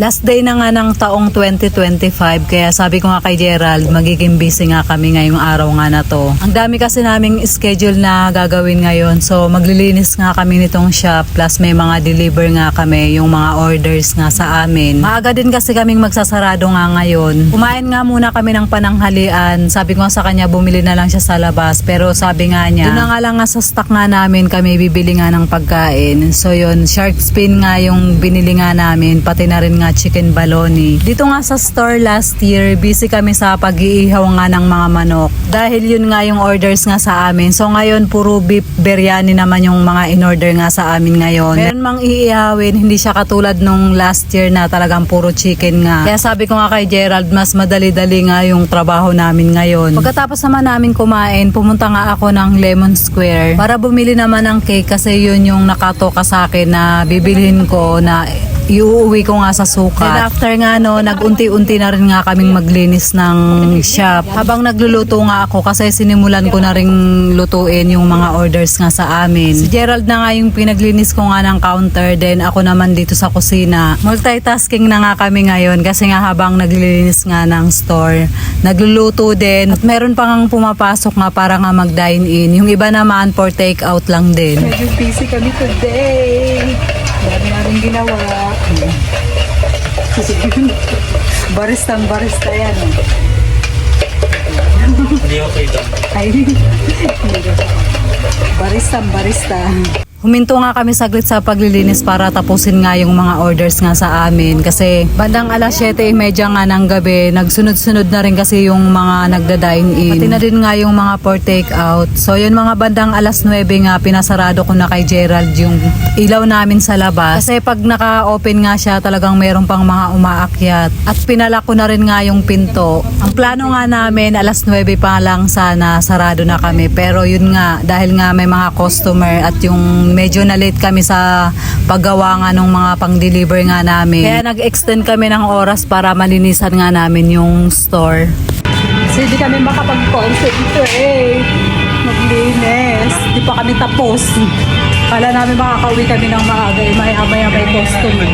Last day na nga ng taong 2025, kaya sabi ko nga kay Gerald, magiging busy nga kami ngayong araw nga na to. Ang dami kasi naming schedule na gagawin ngayon, so maglilinis nga kami nitong shop, plus may mga deliver nga kami, yung mga orders nga sa amin. Maaga din kasi kaming magsasarado nga ngayon. Kumain nga muna kami ng pananghalian, sabi ko nga sa kanya bumili na lang siya sa labas, pero sabi nga niya, doon na nga lang nga sa stock nga namin kami bibili nga ng pagkain. So yun, shark fin nga yung binili nga namin, pati na rin nga chicken baloney. Dito nga sa store last year, busy kami sa pag-iihaw nga ng mga manok. Dahil yun nga yung orders nga sa amin. So ngayon, puro beef biryani naman yung mga in-order nga sa amin ngayon. Meron mang iihawin, hindi siya katulad nung last year na talagang puro chicken nga. Kaya sabi ko nga kay Gerald, mas madali-dali nga yung trabaho namin ngayon. Pagkatapos naman namin kumain, pumunta nga ako ng Lemon Square para bumili naman ng cake kasi yun yung nakatoka sa akin na bibilhin ko na iuuwi ko nga sa sukat. Then after nga no, nag-unti-unti na rin nga kaming maglinis ng shop. Habang nagluluto nga ako kasi sinimulan ko na rin lutuin yung mga orders nga sa amin. Si Gerald na nga yung pinaglinis ko nga ng counter, then ako naman dito sa kusina. Multitasking na nga kami ngayon kasi nga habang naglilinis nga ng store, nagluluto din. At meron pa nga pumapasok nga para nga mag-dine in. Yung iba naman for take out lang din. Medyo busy kami today. Dami na rin ginawa. Barista yan. Hindi okay daw. Ay, barista. Huminto nga kami saglit sa paglilinis para tapusin nga yung mga orders nga sa amin kasi bandang alas 7:30 nga ng gabi, nagsunod-sunod na rin kasi yung mga nagda-dine in. Pati na din nga yung mga for take out. So yun, mga bandang alas 9 nga, pinasarado ko na kay Gerald yung ilaw namin sa labas. Kasi pag naka-open nga siya, talagang meron pang mga umaakyat. At pinala ko na rin nga yung pinto. Ang plano nga namin, alas 9 pa lang sana sarado na kami. Pero yun nga, dahil nga may mga customer at yung medyo na late kami sa paggawa nga ng mga pang-deliver nga namin. Kaya nag-extend kami ng oras para malinisan nga namin yung store. Kasi di kami makapag-concentrate. Maglinis. Di pa kami tapos. Kala namin makakauwi kami ng maaga. Maya may customer.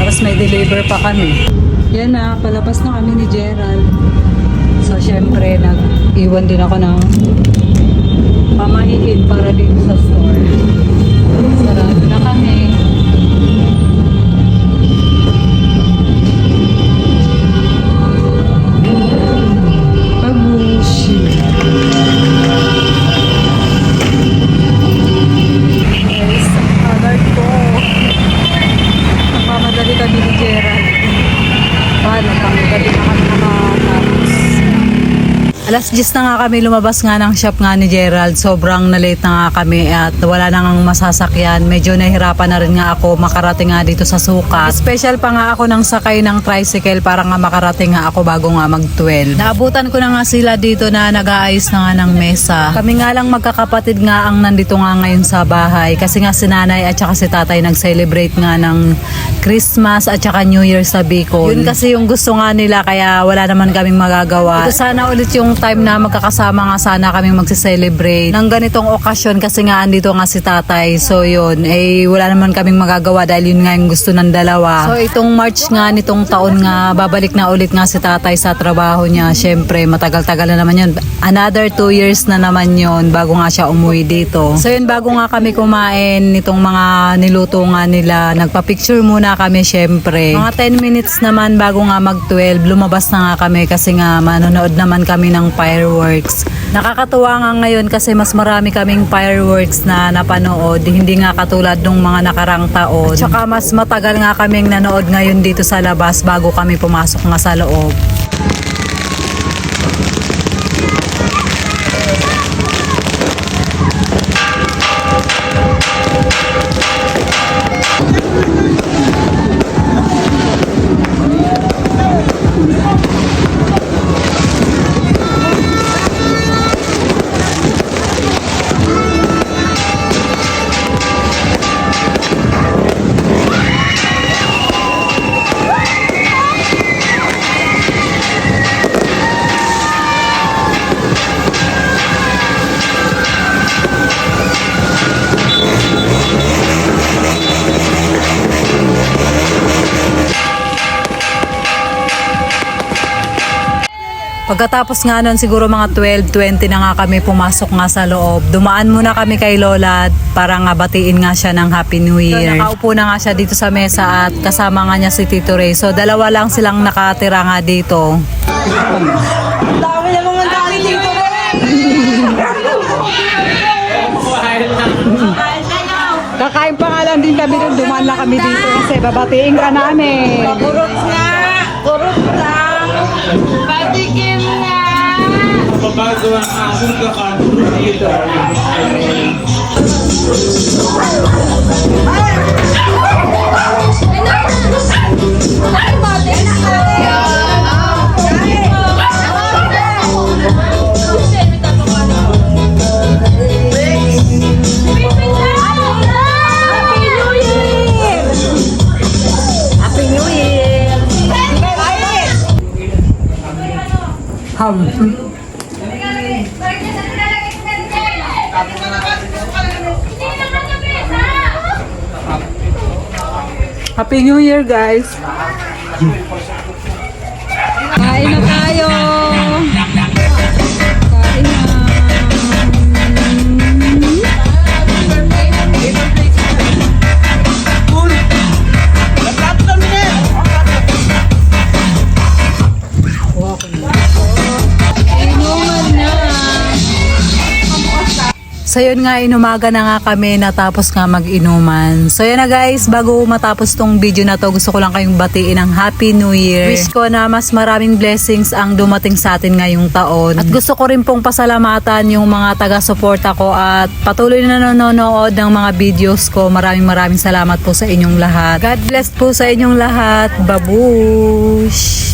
Tapos may deliver pa kami. Yan na, palabas na kami ni Gerald. So syempre, nag-iwan din ako ng pamahiin para dito sa store. Sarado na kami. Pabushi. Guys, alert ko. Nagmamadali kami ni Gerald. Paano? Pangmadali na kami nakatapos. Alas 10 na nga kami lumabas nga ng shop nga ni Gerald. Sobrang na-late na nga kami at wala na nga masasakyan. Medyo nahihirapan na rin nga ako makarating nga dito sa sukat. Special pa nga ako ng sakay ng tricycle para nga makarating nga ako bago nga mag-12. Naabutan ko na nga sila dito na nag-aayos na nga ng mesa. Kami nga lang magkakapatid nga ang nandito nga ngayon sa bahay. Kasi nga si nanay at saka si tatay nag-celebrate nga ng Christmas at saka New Year sa Bicol. Yun kasi yung gusto nga nila kaya wala naman kaming magagawa. Ito sana ulit yung time na magkakasama nga sana kaming magse-celebrate ng ganitong okasyon kasi nga andito nga si tatay. So yun, wala naman kaming magagawa dahil yun nga yung gusto ng dalawa. So itong March nga nitong taon nga, babalik na ulit nga si tatay sa trabaho niya. Syempre, matagal-tagal na naman yun. Another 2 years na naman yun bago nga siya umuwi dito. So yun, bago nga kami kumain nitong mga niluto nga nila, nagpa-picture muna kami syempre. Mga 10 minutes naman bago nga mag-12, lumabas na nga kami kasi nga manonood naman kami ng fireworks. Nakakatuwa nga ngayon kasi mas marami kaming fireworks na napanood, hindi nga katulad nung mga nakarang taon. At saka mas matagal nga kaming nanood ngayon dito sa labas bago kami pumasok nga sa loob. Pagkatapos nga nun, siguro mga 12:20 na nga kami pumasok nga sa loob. Dumaan muna kami kay Lola para nga batiin nga siya ng Happy New Year. So, nakaupo na nga siya dito sa mesa at kasama nga niya si Tito Ray. So dalawa lang silang nakatira nga dito. Dami na mga dami dito Kakain pa nga lang din kami doon, dumaan lang kami dito kasi babatiin ka namin. Kurot nga. Kurot lang. Patikim nga. Pabagawa ang akong kakatulog dito. Happy New Year, guys! Kain na tayo! Kain na! Inuman na! So yun nga, inumaga na nga kami natapos nga mag-inuman. So yun na guys, bago matapos tong video na to, gusto ko lang kayong batiin ng Happy New Year. Wish ko na mas maraming blessings ang dumating sa atin ngayong taon. At gusto ko rin pong pasalamatan yung mga taga-suporta ko at patuloy na nanonood ng mga videos ko. Maraming salamat po sa inyong lahat. God bless po sa inyong lahat. Babush!